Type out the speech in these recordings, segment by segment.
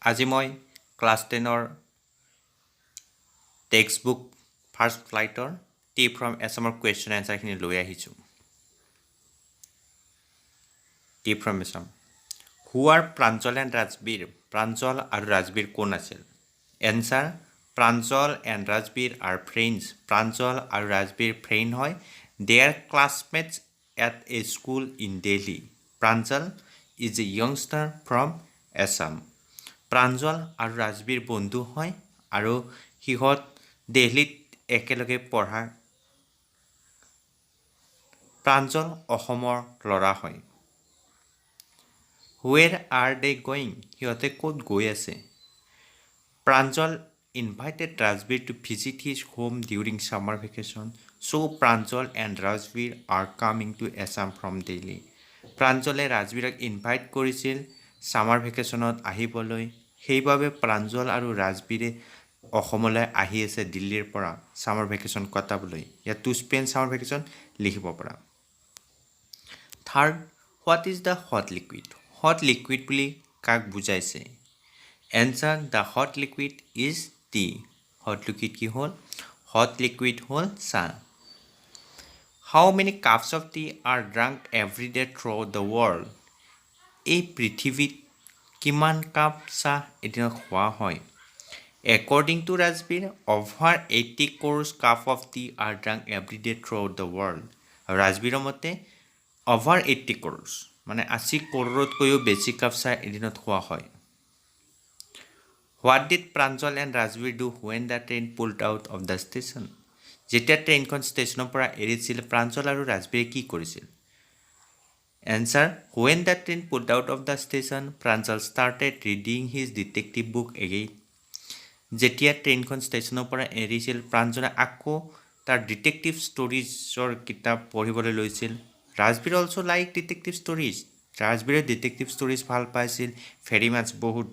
আজি মই ক্লাছ 10ৰ টেক্সট বুক ফাৰ্ষ্ট ফ্লাইটৰ টি ফ্ৰম এছামৰ কুৱেশ্যন এনচাৰখিনি লৈ আহিছোঁ। Tea from Assam. Who are Pranjal and Rajbir? Pranjal আৰু ৰাজবীৰ কোন আছিল? Answer, Pranjal and Rajbir are friends. Pranjal আৰু ৰাজবীৰ ফ্ৰেণ্ড হয়। They are classmates at a school in Delhi. Pranjal is a youngster from Assam. Pranjal আৰু ৰাজবীৰ বন্ধু হয় আৰু সিহঁত দিল্লীত একেলগে পঢ়া। প্ৰাঞ্জল অসমৰ ল'ৰা হয়। Where are they going? সিহঁতে ক'ত গৈ আছে? Pranjal invited Rajbir to visit his home during summer vacation. So' Pranjal and Rajbir are coming to Assam from Delhi. প্ৰাঞ্জলে ৰাজবীৰক ইনভাইট কৰিছিল ছামাৰ ভেকেশ্যনত আহিবলৈ। সেইবাবে প্ৰাঞ্জল আৰু ৰাজবীৰে অসমলৈ আহি আছে দিল্লীৰ পৰা ছামাৰ ভেকেশ্যন কটাবলৈ। ইয়াত টু স্পেণ্ড ছামাৰ ভেকেশ্যন লিখিব পৰা। Third, what is the hot liquid? Hot liquid বুলি কাক বুজাইছে? Answer, the hot liquid is tea. Hot liquid কি হ'ল? হট লিকুইড হ'ল চাহ। How many cups of tea are drunk every day through the world? এই পৃথিৱীত কিমান কাপ চাহ এদিনত খোৱা হয়? According to Rajbir, over 80 crores cup of tea are drunk every day throughout the world. ৰাজবীৰৰ মতে over 80 crores মানে 80 কৰোৰতকৈও বেছি কাপ চাহ এদিনত খোৱা হয়। What did Pranjal and Rajbir do when the train pulled out of the station? যেতিয়া ট্ৰেইনখন ষ্টেচনৰ পৰা এৰিছিল প্ৰাঞ্জল আৰু ৰাজবীৰে কি কৰিছিল? Answer, when the train pulled out of the station, Pranjal started reading his detective book again. যেতিয়া ট্ৰেইনখন ষ্টেচনৰ পৰা এৰিছিল প্ৰাঞ্জলে আকৌ তাৰ ডিটেক্টিভ ষ্টৰিজৰ কিতাপ পঢ়িবলৈ লৈছিল। Rajbir also' like detective stories. ৰাজবীৰে ডিটেক্টিভ ষ্টৰিজ ভাল পাইছিল ভেৰি মাছ বহুত।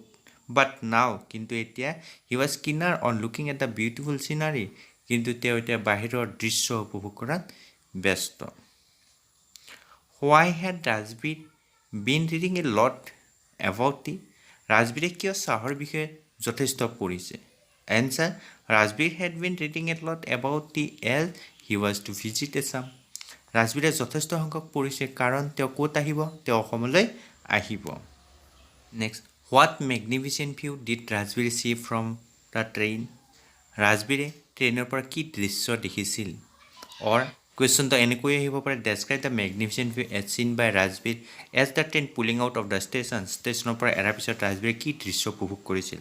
বাট নাও কিন্তু এতিয়া he was keener on looking at the beautiful scenery. কিন্তু তেওঁ এতিয়া বাহিৰৰ দৃশ্য উপভোগ কৰাত ব্যস্ত। Why had Rajbir been reading a lot about tea? ৰাজবীৰে কিয় চাহৰ বিষয়ে যথেষ্ট পঢ়িছে? Answer, Rajbir had been reading a lot about tea as he was to visit Assam. ৰাজবীৰে যথেষ্ট সংখ্যক পঢ়িছে কাৰণ তেওঁ ক'ত আহিব? তেওঁ অসমলৈ আহিব। Next, what magnificent view did Rajbir see from the train? ৰাজবীৰে ট্ৰেইনৰ পৰা কি দৃশ্য দেখিছিল? অৰ কুৱেশ্যনটো এনেকৈ আহিব পাৰে, describe the magnificent view as seen by Rajbir as the train pulling out of the station. ষ্টেচনৰ পৰা এৰাৰ পিছত ৰাজবীৰে কি দৃশ্য উপভোগ কৰিছিল?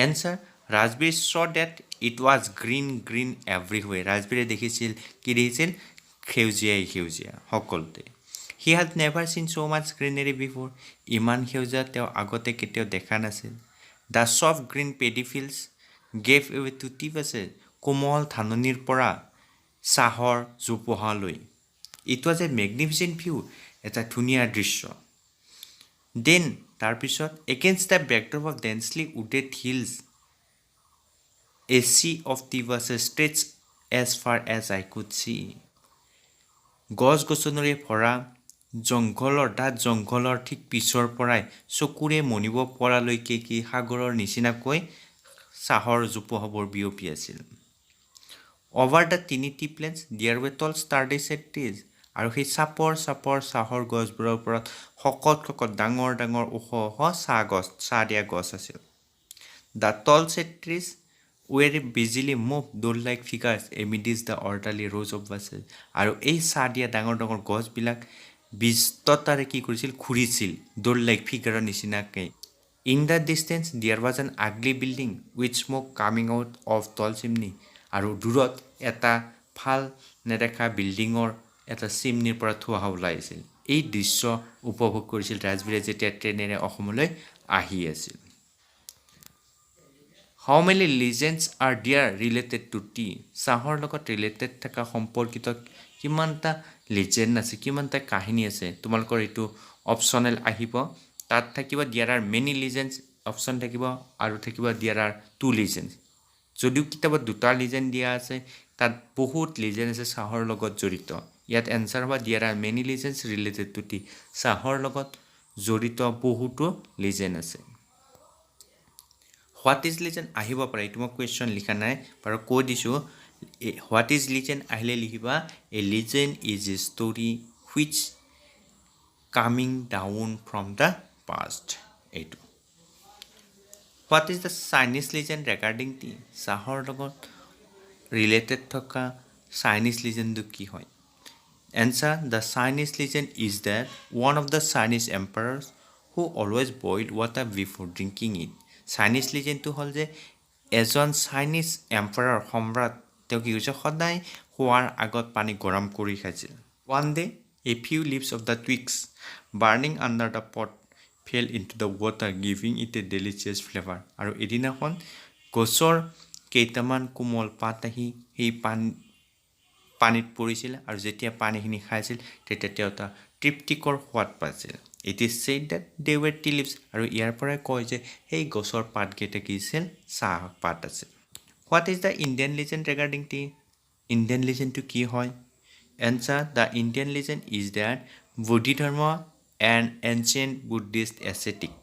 Answer, Rajbir saw that it was green green everywhere. ৰাজবীৰে দেখিছিল কি দেখিছিল? সেউজীয়াই সেউজীয়া সকলোতে। হি হেড নেভাৰ চিন চ' মাছ গ্ৰীনেৰী বিফৰ। ইমান সেউজীয়া তেওঁ আগতে কেতিয়াও দেখা নাছিল। The soft green paddy fields gave away to tea bushes. কোমল ধাননিৰ পৰা চাহৰ জোপোহালৈ। It was a magnificent view, এটা ধুনীয়া দৃশ্য। দেন তাৰপিছত against the backdrop of densely wooded hills a sea of tea bushes stretches as far as I could see. গছ গছনিৰে ভৰা জংঘলৰ ডাঠ জংঘলৰ ঠিক পিছৰ পৰাই চকুৰে মনিব পৰালৈকে কি সাগৰৰ নিচিনাকৈ চাহৰ জোপোহাবোৰ বিয়পি আছিল। অভাৰ দ্য টিনিটি প্লেন্স দিয়াৰ ৱে টল ষ্টাৰ্ডি ছেড ট্ৰিজ। আৰু সেই চাপৰ চাপৰ চাহৰ গছবোৰৰ ওপৰত শকত শকত ডাঙৰ ডাঙৰ ওখ ওখ চাহ দিয়া গছ আছিল। The tall shade trees were busily move doll like figures amidst the orderly rows of bushes. আৰু এই চাহ দিয়া ডাঙৰ ডাঙৰ গছবিলাক ব্যস্ততাৰে কি কৰিছিল? ঘূৰিছিল দ'ল লাইক ফিগাৰৰ নিচিনাকৈ। In the distance there was an ugly building with smoke coming out of tall chimney. আৰু দূৰত এটা ভাল নেদেখা বিল্ডিঙৰ এটা চিমনিৰ পৰা ধোঁৱা ওলাই আছিল। এই দৃশ্য উপভোগ কৰিছিল ৰাজবীৰে যেতিয়া ট্ৰেইনেৰে অসমলৈ আহি আছিল। হাউ মেনি লিজেণ্ডছ আৰ দিয়াৰ ৰিলেটেড টু টি? চাহৰ লগত ৰিলেটেড থকা সম্পৰ্কিত কিমানটা লিজেণ্ড আছে, কিমানটা কাহিনী আছে? তোমালোকৰ এইটো অপশ্যনেল আহিব। তাত থাকিব দিয়াৰ আৰ মেনি লিজেণ্ডছ অপশ্যন থাকিব আৰু থাকিব দিয়াৰ আৰ টু লিজেণ্ডছ। যদিও কিতাপত দুটা লিজেণ্ড দিয়া আছে, তাত বহুত লিজেণ্ড আছে চাহৰ লগত জড়িত। ইয়াত এনচাৰ হ'ব দিয়াৰ R many legends related to T. চাহৰ লগত জড়িত বহুতো লিজেণ্ড আছে। হোৱাট ইজ লিজেণ্ড আহিব পাৰে এইটো মই কুৱেশ্যন লিখা নাই বাৰু কৈ দিছোঁ হোৱাট ইজ লিজেণ্ড আহিলে লিখিবা a legend is a story which coming down from the past এইটো what is the Chinese legend regarding tea চাহৰ লগত ৰিলেটেড থকা চাইনিজ লিজেণ্ডটো কি হয় answer the Chinese legend is that one of the Chinese emperors who always boil water before drinking it Chinese লিজেণ্ডটো হ'ল যে এজন চাইনিজ এম্পাৰাৰ সম্ৰাট তেওঁ কি কৰিছে সদায় খোৱাৰ আগত পানী গৰম কৰি খাইছিল one day a few leaves of the tweaks burning under the pot fail into the water giving it A delicious flavour আৰু এদিনাখন গছৰ কেইটামান কোমল পাত আহি সেই পানীত পৰিছিল আৰু যেতিয়া পানীখিনি খাইছিল তেতিয়া তেওঁ এটা তৃপ্তিকৰ সোৱাদ পাইছিল it is said that they were tea leaves আৰু ইয়াৰ পৰাই কয় যে সেই গছৰ পাতকেইটা কি আছিল চাহ পাত আছিল what is the Indian legend regarding tea Indian লিজেণ্ডটো কি হয় answer the Indian legend is that Bodhidharma and ancient Buddhist ascetic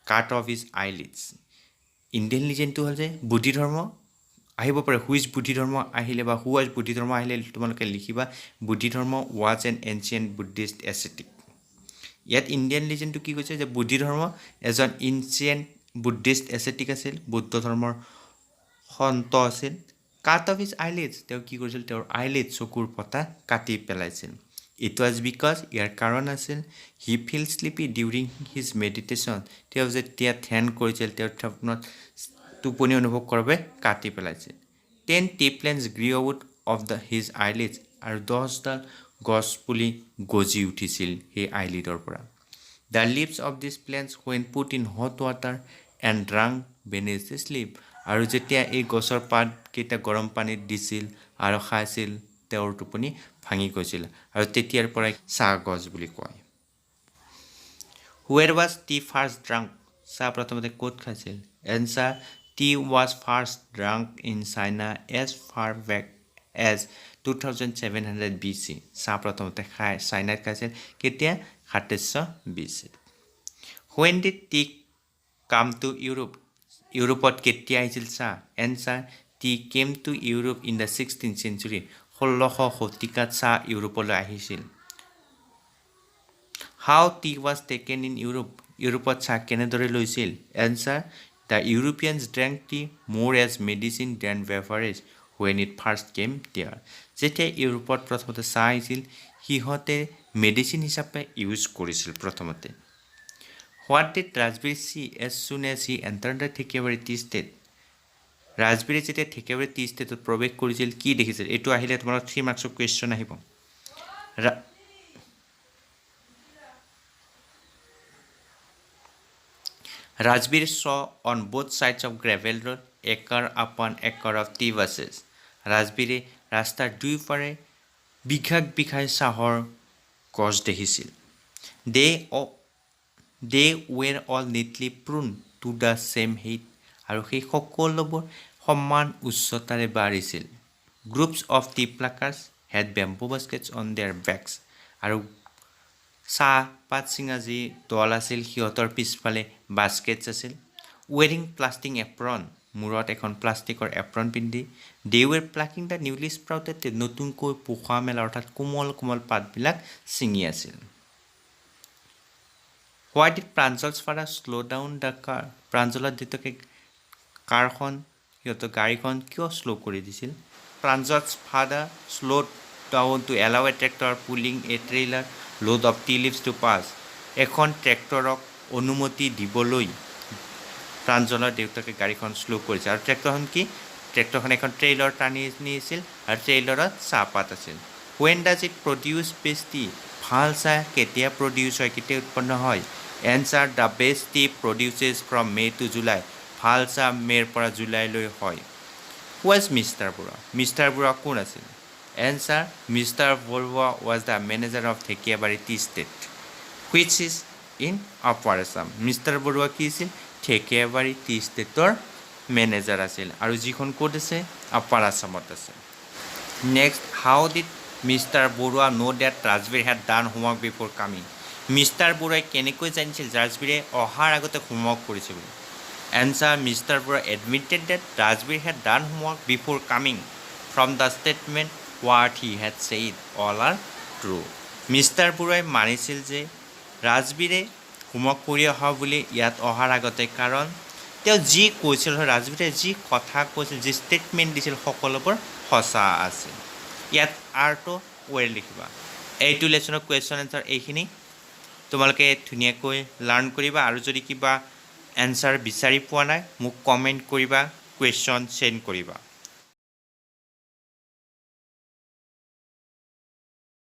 cut off his eyelids Indian লিজেণ্ডটো হ'ল যে বুদ্ধি ধৰ্ম আহিব পাৰে হুইজ বুদ্ধি ধৰ্ম আহিলে বা হুৱাজ বুদ্ধি ধৰ্ম আহিলে তোমালোকে লিখিবা বুদ্ধি ধৰ্ম was N ancient Buddhist acetic ইয়াত ইণ্ডিয়ান লিজেণ্ডটো কি কৈছে যে বুদ্ধি ধৰ্ম এজন এনচিয়েণ্ট বুদ্ধিষ্ট এছেটিক আছিল বুদ্ধ ধৰ্মৰ সন্ত আছিল কাট অফ হিজ আইলিডছ তেওঁ কি কৰিছিল তেওঁৰ আইলিড চকুৰ পতা কাটি পেলাইছিল ইট ৱাজ বিকজ ইয়াৰ কাৰণ আছিল he feel sleepy during his meditation তেওঁ যেতিয়া ধ্যান কৰিছিল তেওঁৰ সপোনত টোপনি অনুভৱ কৰাৰ বাবে কাটি পেলাইছিল 10 tea plants grew out of the his eyelids আৰু 10ডাল গছ পুলি গজি উঠিছিল সেই আইলিডৰ পৰা the leaves of this plants when put in hot water and drank banish the sleep আৰু যেতিয়া এই গছৰ পাতকেইটা গৰম পানীত দিছিল আৰু খাইছিল তেওঁৰ টোপনি ভাঙি গৈছিল আৰু তেতিয়াৰ পৰাই চাহ গছ বুলি কয় where was tea first drank চাহ প্ৰথমতে ক'ত খাইছিল answer tea was first drank in China as far back as 2700 BC চাহ প্ৰথমতে চাইনাত খাইছিল কেতিয়া 700 BC when did tea come to ইউৰোপত কেতিয়া আহিছিল চাহ answer tea came to Europe in the 16th century 16শ শতিকাত চাহ ইউৰোপলৈ আহিছিল how tea was taken in ইউৰোপত চাহ কেনেদৰে লৈছিল answer the Europeans drank T মোৰ as medicine then beverage when it first came there যেতিয়া ইউৰোপত প্ৰথমতে চাহ আহিছিল সিহঁতে মেডিচিন হিচাপে ইউজ কৰিছিল প্ৰথমতে what did Rajbir see as soon as he enter the Thekiabari tea estate ৰাজবীৰে যেতিয়া থেকিয়াবাৰী টি ষ্টেটত প্ৰৱেশ কৰিছিল কি দেখিছিল এইটো আহিলে তোমাৰ 3 মাৰ্কছৰ কুৱেশ্যন আহিব Rajbir saw on both sides of gravel road acre upon acre of tea বাছেছ ৰাজবীৰে ৰাস্তাৰ দুয়োপাৰে বিঘাই চাহৰ গছ দেখিছিল they were all neatly pruned to the same height আৰু সেই সকলোবোৰ সমান উচ্চতাৰে বাঢ়িছিল groups of tea pluckers had bamboo baskets on their backs আৰু চাহপাত চিঙা যি দল আছিল সিহঁতৰ পিছফালে বাস্কেটছ আছিল ৱেৰিং প্লাষ্টিক এপ্ৰন মূৰত এখন প্লাষ্টিকৰ এপ্ৰন পিন্ধি they were plucking the newly sprouted নতুনকৈ পোখা মেলা অৰ্থাৎ কোমল কোমল পাতবিলাক ছিঙি আছিল why did Pranjal's father slow' down the car প্ৰাঞ্জলৰ দেউতাকে কাৰখন সিহঁতৰ গাড়ীখন কিয় শ্ল' কৰি দিছিল Pranjal's father slow' down to allow a tractor pulling a trailer load of tea leaves to pass এখন ট্ৰেক্টৰক অনুমতি দিবলৈ প্ৰাঞ্জলৰ দেউতাকে গাড়ীখন শ্ল' কৰিছে আৰু ট্ৰেক্টৰখন এখন ট্ৰেইলাৰ টানি নিছিল আৰু ট্ৰেইলাৰত চাহপাত আছিল when does it produce best tea ভাল চাহ কেতিয়া প্ৰডিউচ হয় কেতিয়া উৎপন্ন হয় answer the best tea produces from May to July ভাল চাহ মে'ৰ পৰা জুলাইলৈ হয় ৱাজ মিষ্টাৰ বৰুৱা কোন আছিল answer mister Barua was the manager of Thekiabari tea estate which is in upper Assam mister Barua কি আছিল থেকিয়াবাৰী টি ষ্টেটৰ মেনেজাৰ আছিল আৰু যিখন ক'ত আছে আপাৰ আছামত আছে next how did mister Barua know' that Rajbir had done homework before coming mister বৰুৱাই কেনেকৈ জানিছিল ৰাজবীৰে অহাৰ আগতে হোমৱৰ্ক কৰিছে বুলি Answer. Mr. Bura admitted that Rajbir had done homework before coming. From the statement, what he had said, all are true. Mr. Burai মানিছিল যে ৰাজবীৰে homework কৰি অহা বুলি ইয়াত অহাৰ আগতে, কাৰণ তেওঁ যি কৈছিল, ৰাজবীৰে যি কথা কৈছিল, যি ষ্টেটমেণ্ট দিছিল, সকলোবোৰ সঁচা আছিল। ইয়াত আৰটো ৱেৰ লিখিবা। এইটো লেচনৰ কুৱেশ্যন এনচাৰ এইখিনি তোমালোকে ধুনীয়াকৈ লাৰ্ণ কৰিবা, আৰু যদি কিবা এনচাৰ বিচাৰি পোৱা নাই মোক কমেণ্ট কৰিবা, কুৱেশ্যন চেণ্ড কৰিবা।